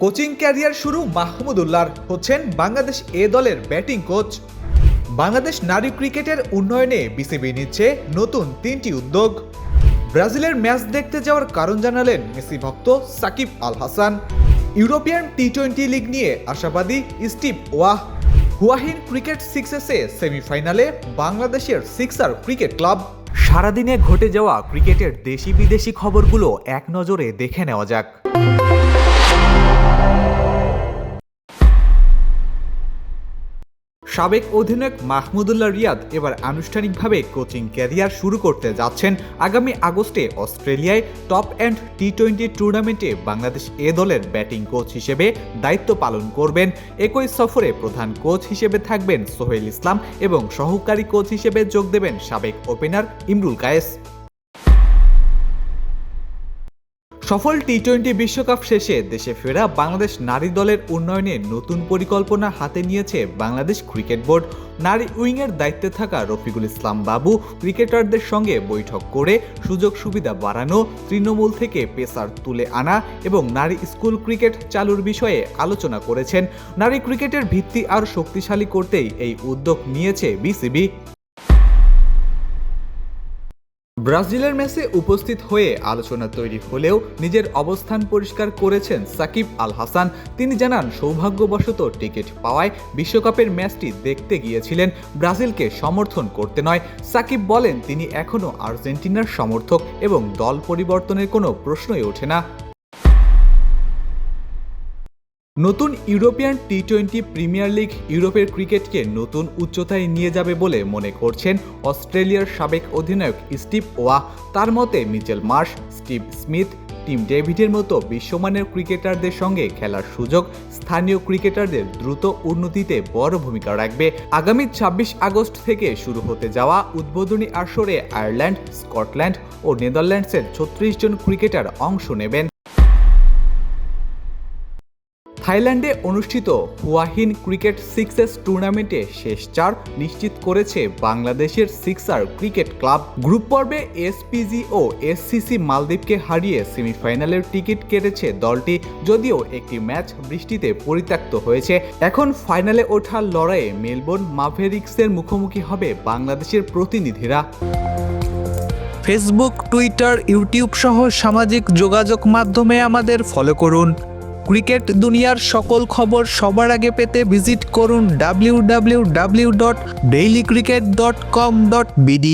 Coaching career শুরু মাহমুদুল্লাহর, হচ্ছেন বাংলাদেশ এ দলের ব্যাটিং কোচ। বাংলাদেশ নারী ক্রিকেটের উন্নয়নে বিসিবি নিচ্ছে নতুন 3টি উদ্যোগ। ব্রাজিলের ম্যাচ দেখতে যাওয়ার কারণ জানালেন মেসি ভক্ত সাকিব আল হাসান। ইউরোপিয়ান টি-20 লিগ নিয়ে আশাবাদী স্টিভ ওয়াহ। হুয়াহিন ক্রিকেট সিক্সেসে সেমিফাইনালে বাংলাদেশের সিক্সার ক্রিকেট ক্লাব। সারাদিনে ঘটে যাওয়া ক্রিকেটের দেশি বিদেশি খবরগুলো এক নজরে দেখে নেওয়া যাক। সাবেক অধিনায়ক মাহমুদুল্লাহ রিয়াদ এবার আনুষ্ঠানিকভাবে কোচিং ক্যারিয়ার শুরু করতে যাচ্ছেন। আগামী আগস্টে অস্ট্রেলিয়ায় টপ এন্ড টি-20 টুর্নামেন্টে বাংলাদেশ এ দলের ব্যাটিং কোচ হিসেবে দায়িত্ব পালন করবেন। একই সফরে প্রধান কোচ হিসেবে থাকবেন সোহেল ইসলাম এবং সহকারী কোচ হিসেবে যোগ দেবেন সাবেক ওপেনার ইমরুল কায়েস। সফল টি-20 বিশ্বকাপ শেষে দেশে ফেরা বাংলাদেশ নারী দলের উন্নয়নে নতুন পরিকল্পনা হাতে নিয়েছে বাংলাদেশ ক্রিকেট বোর্ড। নারী উইংয়ের দায়িত্বে থাকা রফিকুল ইসলাম বাবু ক্রিকেটারদের সঙ্গে বৈঠক করে সুযোগ সুবিধা বাড়ানো, তৃণমূল থেকে পেসার তুলে আনা এবং নারী স্কুল ক্রিকেট চালুর বিষয়ে আলোচনা করেছেন। নারী ক্রিকেটের ভিত্তি আরও শক্তিশালী করতেই এই উদ্যোগ নিয়েছে বিসিবি। ব্রাজিলের ম্যাচে উপস্থিত হয়ে আলোচনা তৈরি হলেও নিজের অবস্থান পরিষ্কার করেছেন সাকিব আল হাসান। তিনি জানান, সৌভাগ্যবশত টিকিট পাওয়ায় বিশ্বকাপের ম্যাচটি দেখতে গিয়েছিলেন, ব্রাজিলকে সমর্থন করতে নয়। সাকিব বলেন, তিনি এখনও আর্জেন্টিনার সমর্থক এবং দল পরিবর্তনের কোনো প্রশ্নই ওঠে না। নতুন ইউরোপিয়ান টি-20 প্রিমিয়ার লিগ ইউরোপের ক্রিকেটকে নতুন উচ্চতায় নিয়ে যাবে বলে মনে করছেন অস্ট্রেলিয়ার সাবেক অধিনায়ক স্টিভ ওয়াহ। তার মতে Mitchell Marsh, Steve Smith, Tim ডেভিডের মতো বিশ্বমানের ক্রিকেটারদের সঙ্গে খেলার সুযোগ স্থানীয় ক্রিকেটারদের দ্রুত উন্নতিতে বড় ভূমিকা রাখবে। আগামী 26 আগস্ট থেকে শুরু হতে যাওয়া উদ্বোধনী আসরে আয়ারল্যান্ড, স্কটল্যান্ড ও নেদারল্যান্ডসের 36 জন ক্রিকেটার অংশ নেবেন। থাইল্যান্ডে অনুষ্ঠিত হুয়াহিন ক্রিকেট সিক্সেস টুর্নামেন্টে শেষ 4 নিশ্চিত করেছে বাংলাদেশের সিক্সার ক্রিকেট ক্লাব। গ্রুপ পর্বে এসপিজি ও এসসিসি মালদ্বীপকে হারিয়ে সেমিফাইনালের টিকিট কেটেছে দলটি, যদিও একটি ম্যাচ বৃষ্টিতে পরিত্যক্ত হয়েছে। এখন ফাইনালে ওঠার লড়াইয়ে মেলবোর্ন মাভেরিক্সের মুখোমুখি হবে বাংলাদেশের প্রতিনিধিরা। ফেসবুক, টুইটার, ইউটিউব সহ সামাজিক যোগাযোগ মাধ্যমে আমাদের ফলো করুন। ক্রিকেট দুনিয়ার সকল খবর সবার আগে পেতে ভিজিট করুন www.dailycricket.com.bd।